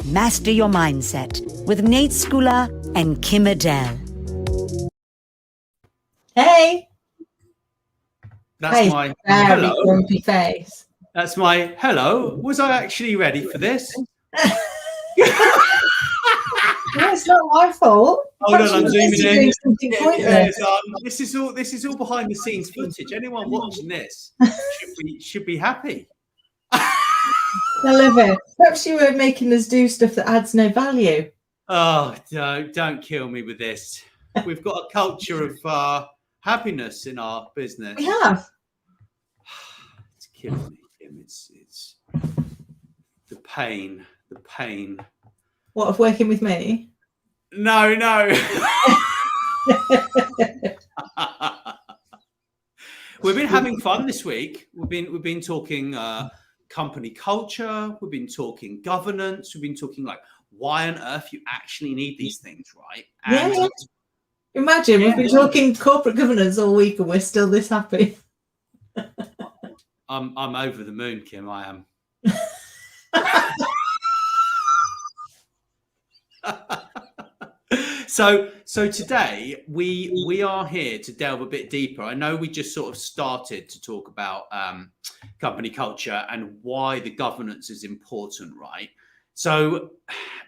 Master Your Mindset with Nate Schooler and Kim Adele. Hey. That's my very hello. grumpy face. That's my hello. Was I actually ready for this? No, it's not my fault. Hold on, I'm zooming in. This is all behind the scenes footage. Anyone watching this should be happy. I love it. Perhaps you were making us do stuff that adds no value. Oh, don't kill me with this. We've got a culture of happiness in our business. We have. It's killing me, Kim. It's the pain. What, of working with me? No. We've been having fun this week. We've been talking company culture. We've been talking governance. We've been talking like why on earth you actually need these things, right? And yeah. Imagine we've been talking corporate governance all week and we're still this happy. I'm over the moon, Kim. I am. So today we are here to delve a bit deeper. I know we just sort of started to talk about company culture and why the governance is important, right? So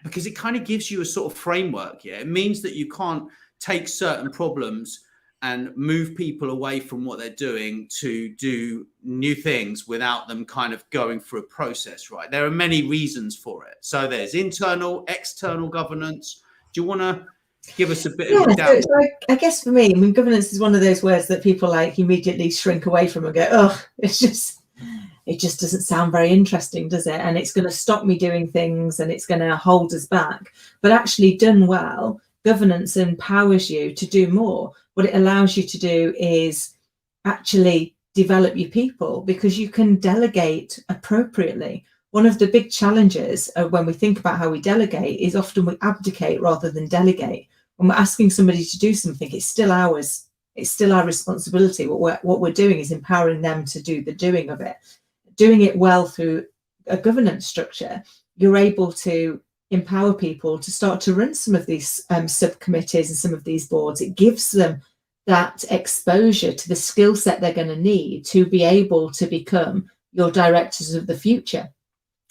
because it kind of gives you a sort of framework, yeah. It means that you can't take certain problems and move people away from what they're doing to do new things without them kind of going through a process, right? There are many reasons for it. So there's internal, external governance. Do you want to give us a bit of a doubt? So I guess for me, I mean, governance is one of those words that people like immediately shrink away from and go, oh, it just doesn't sound very interesting, does it? And it's going to stop me doing things and it's going to hold us back. But actually done well, governance empowers you to do more. What it allows you to do is actually develop your people because you can delegate appropriately. One of the big challenges when we think about how we delegate is often we abdicate rather than delegate. When we're asking somebody to do something, it's still ours. It's still our responsibility. What we're doing is empowering them to do the doing of it. Doing it well through a governance structure, you're able to empower people to start to run some of these subcommittees and some of these boards. It gives them that exposure to the skill set they're going to need to be able to become your directors of the future.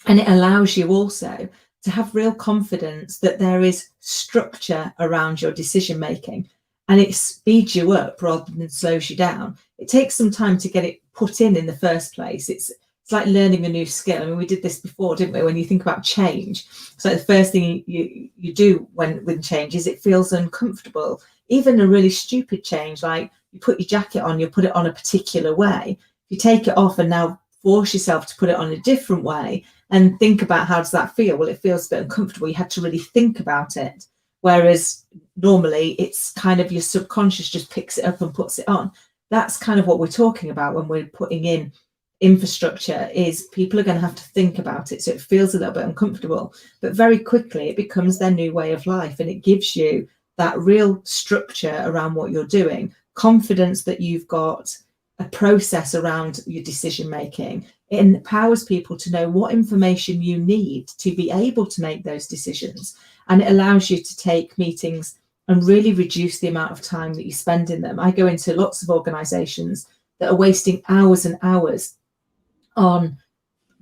And it allows you also to have real confidence that there is structure around your decision making and it speeds you up rather than slows you down. It takes some time to get it put in the first place. It's like learning a new skill. I mean, we did this before, didn't we? When you think about change, so the first thing you do when change is it feels uncomfortable. Even a really stupid change, like you put your jacket on, you put it on a particular way. If you take it off and now force yourself to put it on a different way and think about how does that feel? Well, it feels a bit uncomfortable. You had to really think about it. Whereas normally it's kind of your subconscious just picks it up and puts it on. That's kind of what we're talking about when we're putting in infrastructure is people are going to have to think about it. So it feels a little bit uncomfortable, but very quickly it becomes their new way of life. And it gives you that real structure around what you're doing, confidence that you've got a process around your decision making. It empowers people to know what information you need to be able to make those decisions. And it allows you to take meetings and really reduce the amount of time that you spend in them. I go into lots of organizations that are wasting hours and hours on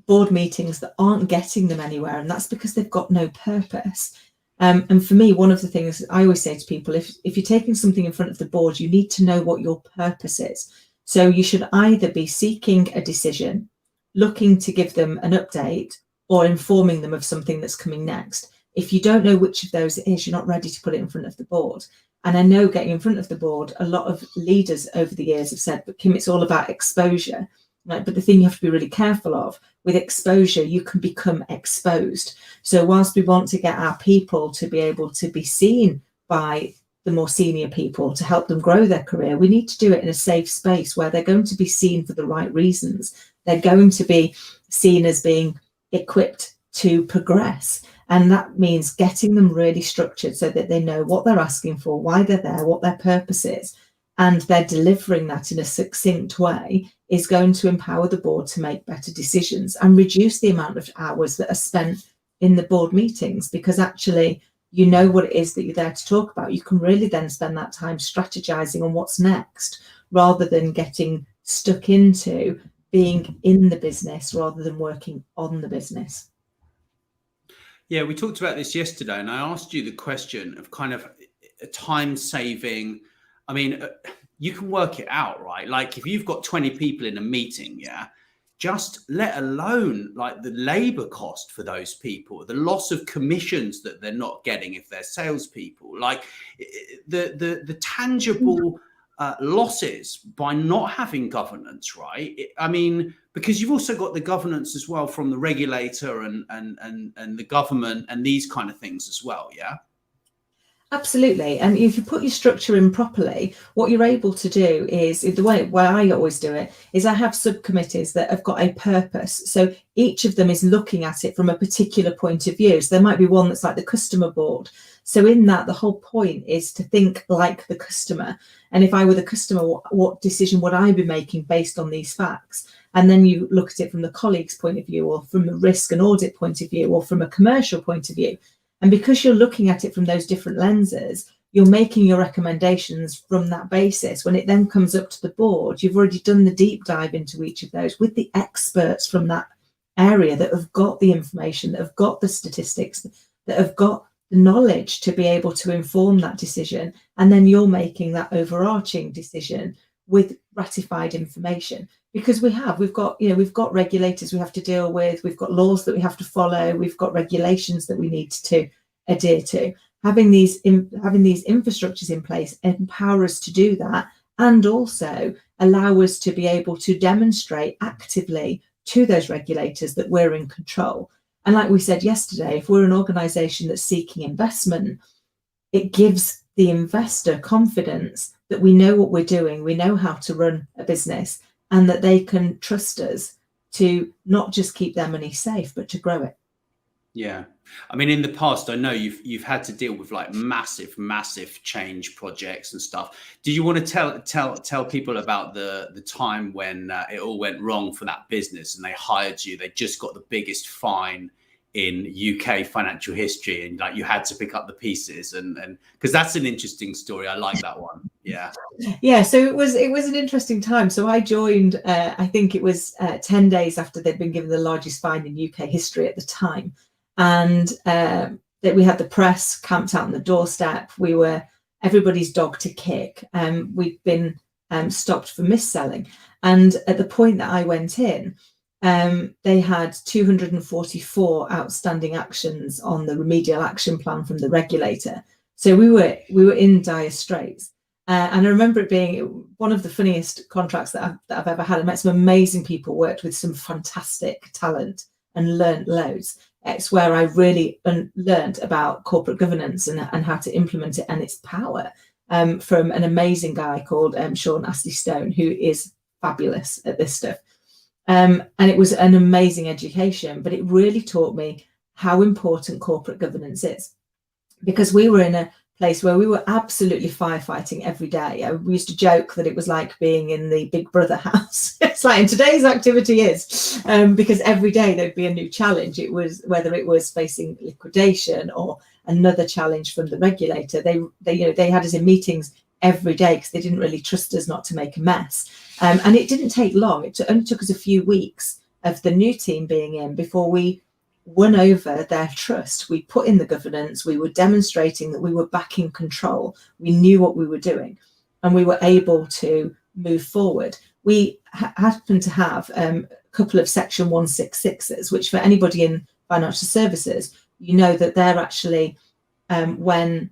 board meetings that aren't getting them anywhere. And that's because they've got no purpose. And for me, one of the things I always say to people, if you're taking something in front of the board, you need to know what your purpose is. So you should either be seeking a decision, looking to give them an update, or informing them of something that's coming next. If you don't know which of those it is, you're not ready to put it in front of the board. And I know getting in front of the board, a lot of leaders over the years have said, but Kim, it's all about exposure. Right? But the thing you have to be really careful of, with exposure, you can become exposed. So whilst we want to get our people to be able to be seen by the more senior people to help them grow their career, we need to do it in a safe space where they're going to be seen for the right reasons. They're going to be seen as being equipped to progress. And that means getting them really structured so that they know what they're asking for, why they're there, what their purpose is, and they're delivering that in a succinct way is going to empower the board to make better decisions and reduce the amount of hours that are spent in the board meetings, because actually you know what it is that you're there to talk about. You can really then spend that time strategizing on what's next, rather than getting stuck into being in the business rather than working on the business. Yeah, we talked about this yesterday, and I asked you the question of kind of a time saving. I mean, you can work it out, right? Like if you've got 20 people in a meeting, yeah, just let alone like the labor cost for those people, the loss of commissions that they're not getting if they're salespeople, like the tangible losses by not having governance, right? I mean, because you've also got the governance as well from the regulator and the government and these kind of things as well, yeah? Absolutely. And if you put your structure in properly, what you're able to do is, the way where I always do it is I have subcommittees that have got a purpose. So each of them is looking at it from a particular point of view. So there might be one that's like the customer board. So in that, the whole point is to think like the customer. And if I were the customer, what decision would I be making based on these facts? And then you look at it from the colleague's point of view, or from a risk and audit point of view, or from a commercial point of view. And because you're looking at it from those different lenses, you're making your recommendations from that basis. When it then comes up to the board, you've already done the deep dive into each of those with the experts from that area that have got the information, that have got the statistics, that have got the knowledge to be able to inform that decision. And then you're making that overarching decision with ratified information. Because we've got regulators we have to deal with, we've got laws that we have to follow, we've got regulations that we need to adhere to. Having these infrastructures in place empower us to do that, and also allow us to be able to demonstrate actively to those regulators that we're in control. And like we said yesterday, if we're an organisation that's seeking investment, it gives the investor confidence that we know what we're doing, we know how to run a business, and that they can trust us to not just keep their money safe, but to grow it. Yeah. I mean, in the past, I know you've had to deal with like massive change projects and stuff. Do you want to tell people about the time when it all went wrong for that business and they hired you? They just got the biggest fine in UK financial history, and like you had to pick up the pieces, and because that's an interesting story. I like that one. Yeah. So it was an interesting time. So I joined, I think it was 10 days after they'd been given the largest fine in UK history at the time, and that we had the press camped out on the doorstep. We were everybody's dog to kick. We'd been stopped for mis-selling, and at the point that I went in, they had 244 outstanding actions on the remedial action plan from the regulator. So we were in dire straits. And I remember it being one of the funniest contracts that I've ever had. I met some amazing people, worked with some fantastic talent, and learned loads. It's where I really learned about corporate governance and how to implement it and its power, from an amazing guy called Sean Astley-Stone, who is fabulous at this stuff. And it was an amazing education, but it really taught me how important corporate governance is, because we were in a place where we were absolutely firefighting every day. We used to joke that it was like being in the Big Brother house. It's like, and today's activity is, because every day there'd be a new challenge. It was whether it was facing liquidation or another challenge from the regulator. They had us in meetings every day because they didn't really trust us not to make a mess. And it didn't take long. It only took us a few weeks of the new team being in before we won over their trust. We put in the governance, we were demonstrating that we were back in control, we knew what we were doing, and we were able to move forward. We happened to have a couple of Section 166s, which for anybody in financial services, you know that they're actually when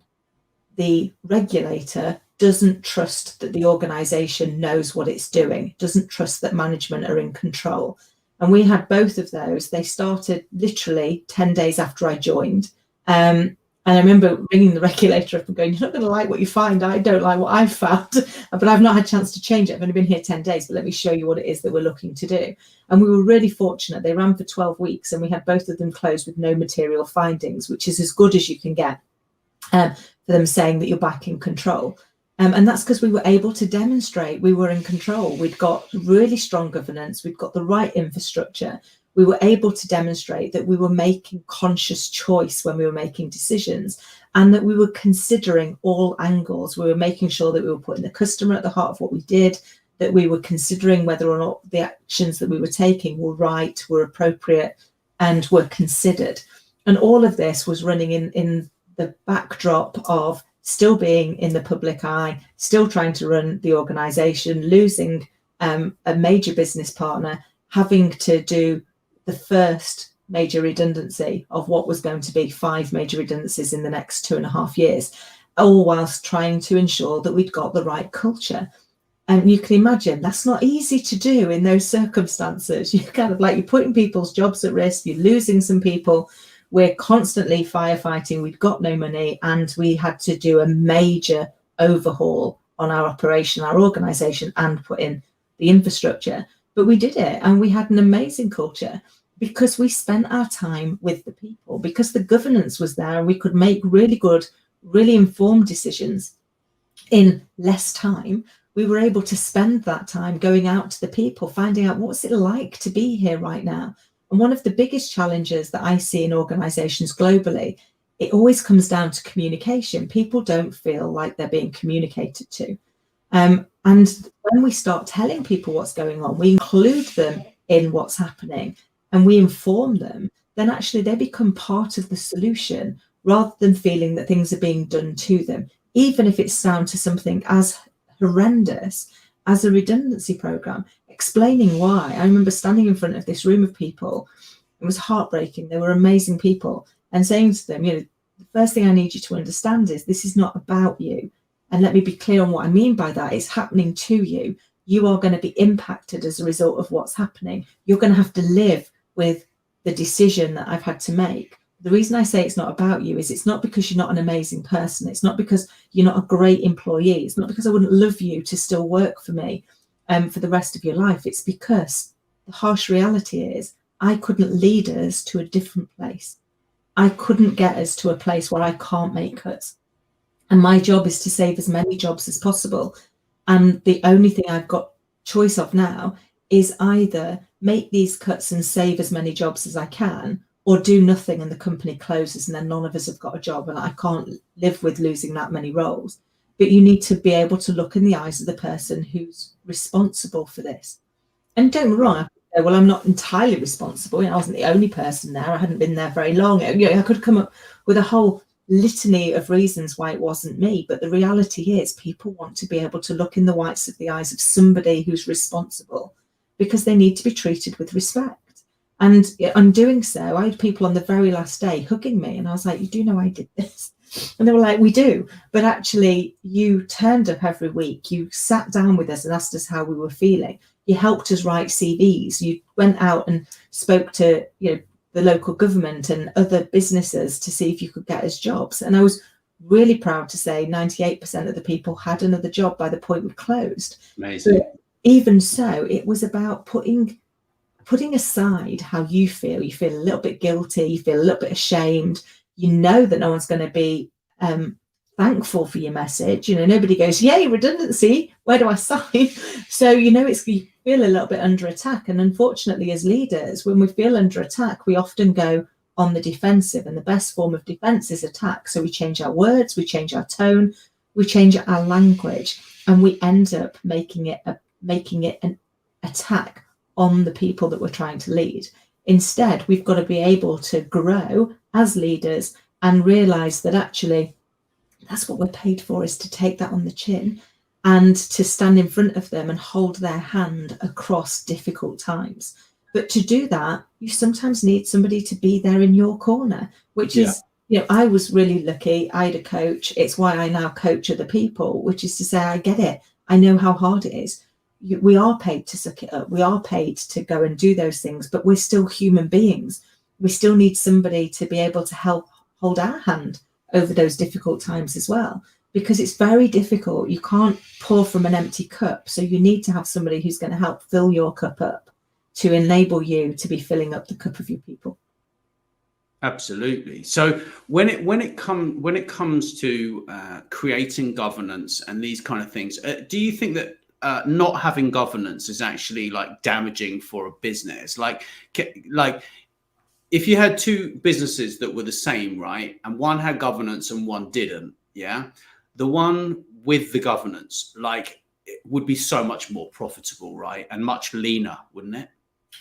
the regulator doesn't trust that the organisation knows what it's doing, doesn't trust that management are in control. And we had both of those. They started literally 10 days after I joined. And I remember ringing the regulator up and going, "You're not going to like what you find. I don't like what I've found, but I've not had a chance to change it. I've only been here 10 days, but let me show you what it is that we're looking to do." And we were really fortunate. They ran for 12 weeks and we had both of them closed with no material findings, which is as good as you can get for them saying that you're back in control. And that's because we were able to demonstrate we were in control. We'd got really strong governance. We'd got the right infrastructure. we were able to demonstrate that we were making conscious choice when we were making decisions, and that we were considering all angles. We were making sure that we were putting the customer at the heart of what we did, that we were considering whether or not the actions that we were taking were right, were appropriate, and were considered. And all of this was running in the backdrop of still being in the public eye, still trying to run the organisation, losing a major business partner, having to do the first major redundancy of what was going to be 5 major redundancies in the next 2.5 years, all whilst trying to ensure that we'd got the right culture. And you can imagine that's not easy to do in those circumstances. You're kind of like, you're putting people's jobs at risk, you're losing some people, we're constantly firefighting, we've got no money, and we had to do a major overhaul on our operation, our organisation, and put in the infrastructure. But we did it, and we had an amazing culture because we spent our time with the people, because the governance was there, and we could make really good, really informed decisions in less time. We were able to spend that time going out to the people, finding out what's it like to be here right now. And one of the biggest challenges that I see in organizations globally, it always comes down to communication. People don't feel like they're being communicated to. And when we start telling people what's going on, we include them in what's happening and we inform them, then actually they become part of the solution rather than feeling that things are being done to them, even if it's down to something as horrendous as a redundancy program. Explaining why. I remember standing in front of this room of people. It was heartbreaking. They were amazing people, and saying to them, the first thing I need you to understand is this is not about you. And let me be clear on what I mean by that. It's happening to you. You are going to be impacted as a result of what's happening. You're going to have to live with the decision that I've had to make. The reason I say it's not about you is it's not because you're not an amazing person. It's not because you're not a great employee. It's not because I wouldn't love you to still work for me for the rest of your life. It's because the harsh reality is I couldn't lead us to a different place. I couldn't get us to a place where I can't make cuts. And my job is to save as many jobs as possible. And the only thing I've got choice of now is either make these cuts and save as many jobs as I can, or do nothing and the company closes and then none of us have got a job, and I can't live with losing that many roles. But you need to be able to look in the eyes of the person who's responsible for this. And don't get me wrong, I could say, well, I'm not entirely responsible. I wasn't the only person there. I hadn't been there very long. I could come up with a whole litany of reasons why it wasn't me. But the reality is people want to be able to look in the whites of the eyes of somebody who's responsible, because they need to be treated with respect. And in doing so, I had people on the very last day hugging me, and I was like, you do know I did this? And they were like, we do, but actually you turned up every week, you sat down with us and asked us how we were feeling, you helped us write CVs, you went out and spoke to the local government and other businesses to see if you could get us jobs. And I was really proud to say 98% of the people had another job by the point we closed. Amazing. But even so, it was about putting aside how you feel. You feel a little bit guilty, you feel a little bit ashamed, you know that no one's going to be thankful for your message. Nobody goes, yay, redundancy, where do I sign? So you feel a little bit under attack. And unfortunately, as leaders, when we feel under attack, we often go on the defensive, and the best form of defense is attack. So we change our words, we change our tone, we change our language, and we end up making it an attack on the people that we're trying to lead. Instead, we've got to be able to grow as leaders and realize that actually that's what we're paid for, is to take that on the chin and to stand in front of them and hold their hand across difficult times. But to do that, you sometimes need somebody to be there in your corner, which is, I was really lucky. I had a coach. It's why I now coach other people, which is to say, I get it. I know how hard it is. We are paid to suck it up. We are paid to go and do those things, but we're still human beings. We still need somebody to be able to help hold our hand over those difficult times as well, because it's very difficult. You can't pour from an empty cup. So you need to have somebody who's going to help fill your cup up to enable you to be filling up the cup of your people. Absolutely. So when it comes to creating governance and these kind of things, do you think that not having governance is actually like damaging for a business. Like if you had two businesses that were the same, right, and one had governance and one didn't, yeah, the one with the governance, like, it would be so much more profitable, right, and much leaner, wouldn't it?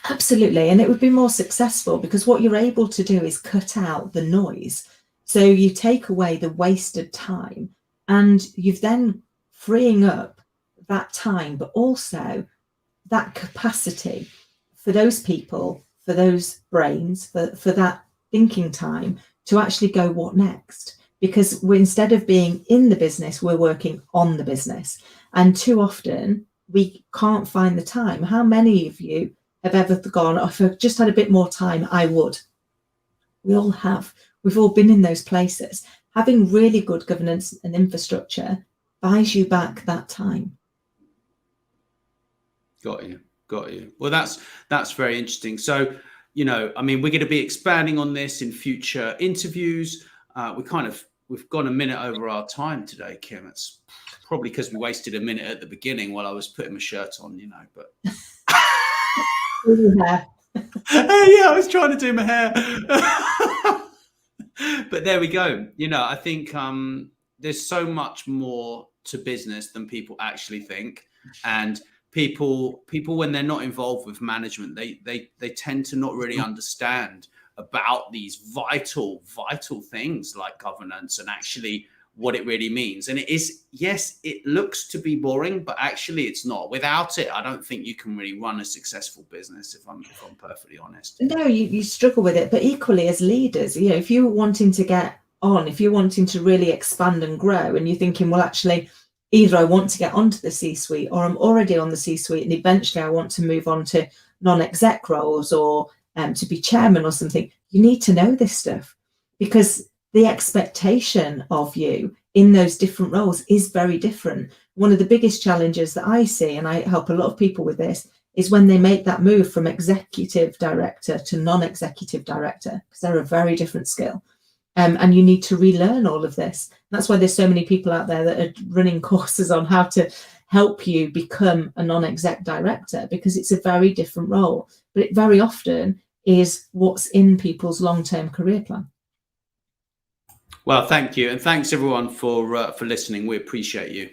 Absolutely. And it would be more successful because what you're able to do is cut out the noise. So you take away the wasted time, and you've then freeing up that time, but also that capacity for those people, for those brains, for that thinking time to actually go, what next? Because instead of being in the business, we're working on the business. And too often we can't find the time. How many of you have ever gone, oh, if I just had a bit more time, I would? We all have. We've all been in those places. Having really good governance and infrastructure buys you back that time. Got you. Well, that's very interesting. So, you know, I mean, we're going to be expanding on this in future interviews. We've gone a minute over our time today, Kim. It's probably because we wasted a minute at the beginning while I was putting my shirt on, you know, but Yeah. yeah, I was trying to do my hair. But there we go. You know, I think there's so much more to business than people actually think. And people when they're not involved with management, they tend to not really understand about these vital things like governance and actually what it really means. And it is, yes, it looks to be boring, but actually it's not. Without it, I don't think you can really run a successful business, if I'm perfectly honest. No, you struggle with it. But equally as leaders, you know, if you're wanting to get on, if you're wanting to really expand and grow, and you're thinking, well, actually, either I want to get onto the C-suite, or I'm already on the C-suite and eventually I want to move on to non-exec roles, or to be chairman or something, you need to know this stuff, because the expectation of you in those different roles is very different. One of the biggest challenges that I see, and I help a lot of people with this, is when they make that move from executive director to non-executive director, because they're a very different skill. And you need to relearn all of this. That's why there's so many people out there that are running courses on how to help you become a non-exec director, because it's a very different role. But it very often is what's in people's long-term career plan. Well, thank you. And thanks everyone for listening. We appreciate you.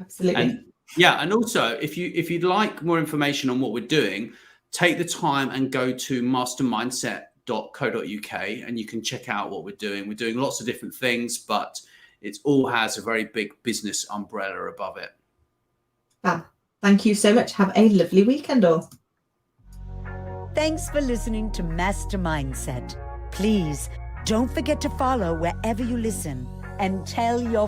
Absolutely. And yeah, and also if you'd like more information on what we're doing, take the time and go to mastermindset.co.uk and you can check out what we're doing. We're doing lots of different things, but it all has a very big business umbrella above it. Thank you so much. Have a lovely weekend all. Thanks for listening to Master Mindset. Please don't forget to follow wherever you listen and tell your